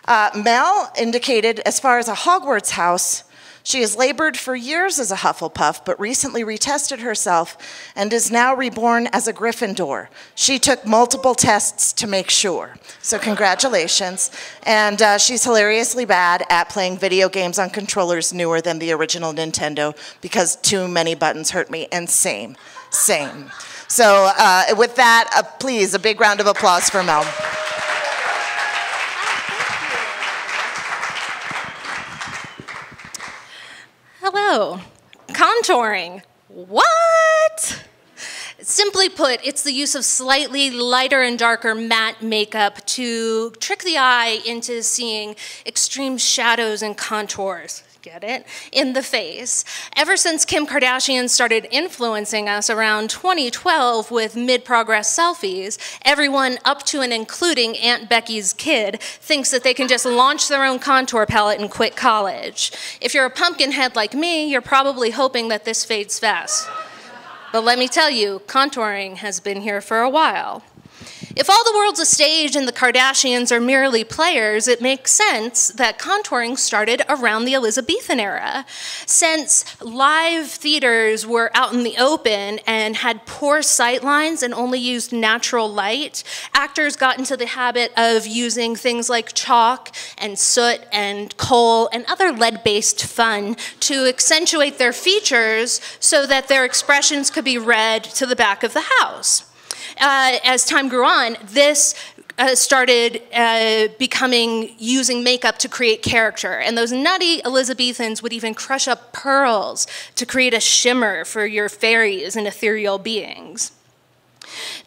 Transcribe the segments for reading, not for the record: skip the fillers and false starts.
Mel indicated, as far as a Hogwarts house, she has labored for years as a Hufflepuff, but recently retested herself and is now reborn as a Gryffindor. She took multiple tests to make sure. So congratulations. And she's hilariously bad at playing video games on controllers newer than the original Nintendo because too many buttons hurt me, and same. So with that, please, a big round of applause for Mel. Hello. Contouring. What? Simply put, it's the use of slightly lighter and darker matte makeup to trick the eye into seeing extreme shadows and contours. Get it? In the face. Ever since Kim Kardashian started influencing us around 2012 with mid-progress selfies, everyone up to and including Aunt Becky's kid thinks that they can just launch their own contour palette and quit college. If you're a pumpkin head like me, you're probably hoping that this fades fast. But let me tell you, contouring has been here for a while. If all the world's a stage and the Kardashians are merely players, it makes sense that contouring started around the Elizabethan era. Since live theaters were out in the open and had poor sight lines and only used natural light, actors got into the habit of using things like chalk and soot and coal and other lead-based fun to accentuate their features so that their expressions could be read to the back of the house. As time grew on, this started becoming using makeup to create character. And those nutty Elizabethans would even crush up pearls to create a shimmer for your fairies and ethereal beings.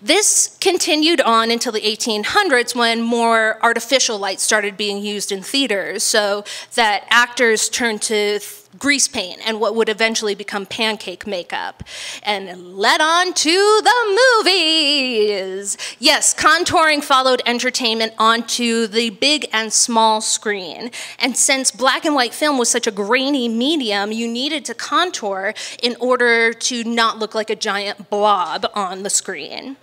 This continued on until the 1800s when more artificial light started being used in theaters, so that actors turned to grease paint and what would eventually become pancake makeup, and led on to the movies. Yes, contouring followed entertainment onto the big and small screen. And since black and white film was such a grainy medium, you needed to contour in order to not look like a giant blob on the screen.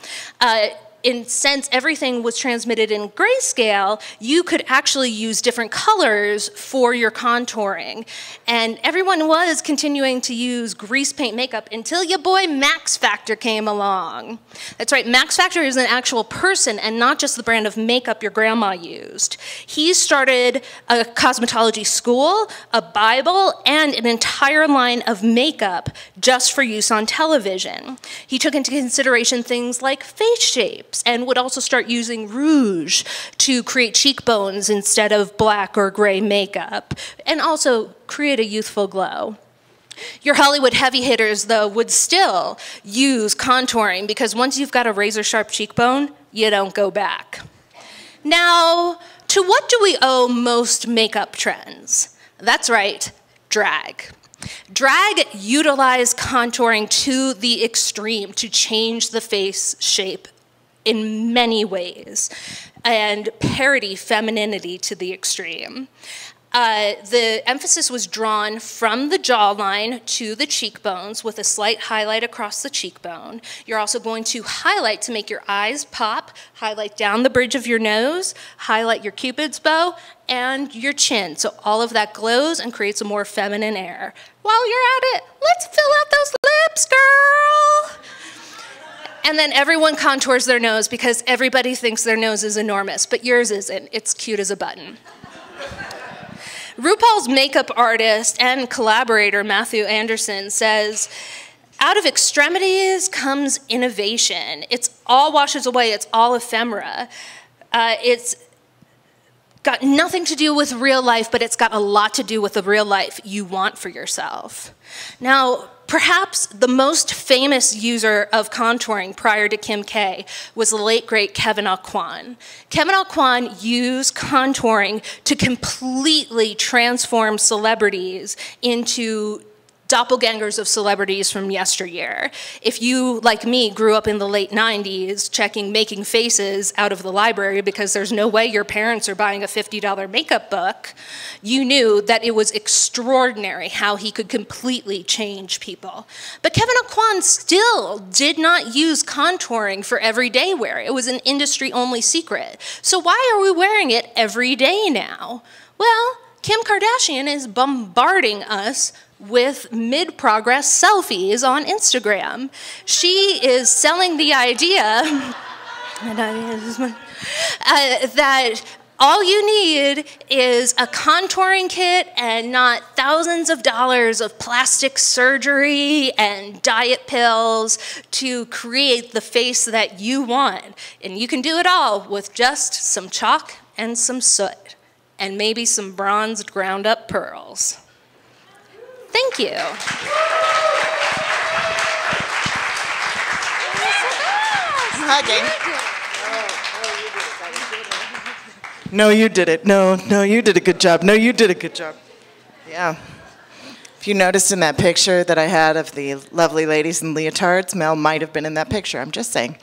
Since everything was transmitted in grayscale, you could actually use different colors for your contouring. And everyone was continuing to use grease paint makeup until your boy Max Factor came along. That's right, Max Factor is an actual person and not just the brand of makeup your grandma used. He started a cosmetology school, a Bible, and an entire line of makeup just for use on television. He took into consideration things like face shape, and would also start using rouge to create cheekbones instead of black or gray makeup, and also create a youthful glow. Your Hollywood heavy hitters, though, would still use contouring because once you've got a razor-sharp cheekbone, you don't go back. Now, to what do we owe most makeup trends? That's right, drag. Drag utilized contouring to the extreme to change the face shape in many ways, and parody femininity to the extreme. The emphasis was drawn from the jawline to the cheekbones with a slight highlight across the cheekbone. You're also going to highlight to make your eyes pop, highlight down the bridge of your nose, highlight your Cupid's bow, and your chin. So all of that glows and creates a more feminine air. While you're at it, let's fill out those lips, girl! And then everyone contours their nose because everybody thinks their nose is enormous, but yours isn't. It's cute as a button. RuPaul's makeup artist and collaborator, Matthew Anderson, says, out of extremities comes innovation. It's all washes away. It's all ephemera. It's got nothing to do with real life, but it's got a lot to do with the real life you want for yourself. Now, perhaps the most famous user of contouring prior to Kim K was the late, great Kevin Aucoin. Kevin Aucoin used contouring to completely transform celebrities into doppelgangers of celebrities from yesteryear. If you, like me, grew up in the late 90s checking Making Faces out of the library because there's no way your parents are buying a $50 makeup book, you knew that it was extraordinary how he could completely change people. But Kevin Aucoin still did not use contouring for everyday wear. It was an industry-only secret. So why are we wearing it every day now? Well, Kim Kardashian is bombarding us with mid-progress selfies on Instagram. She is selling the idea that all you need is a contouring kit and not thousands of dollars of plastic surgery and diet pills to create the face that you want. And you can do it all with just some chalk and some soot and maybe some bronzed ground up pearls. Thank you. Hugging. No, you did it. No, you did a good job. No, you did a good job. Yeah. If you noticed in that picture that I had of the lovely ladies in leotards, Mel might have been in that picture. I'm just saying.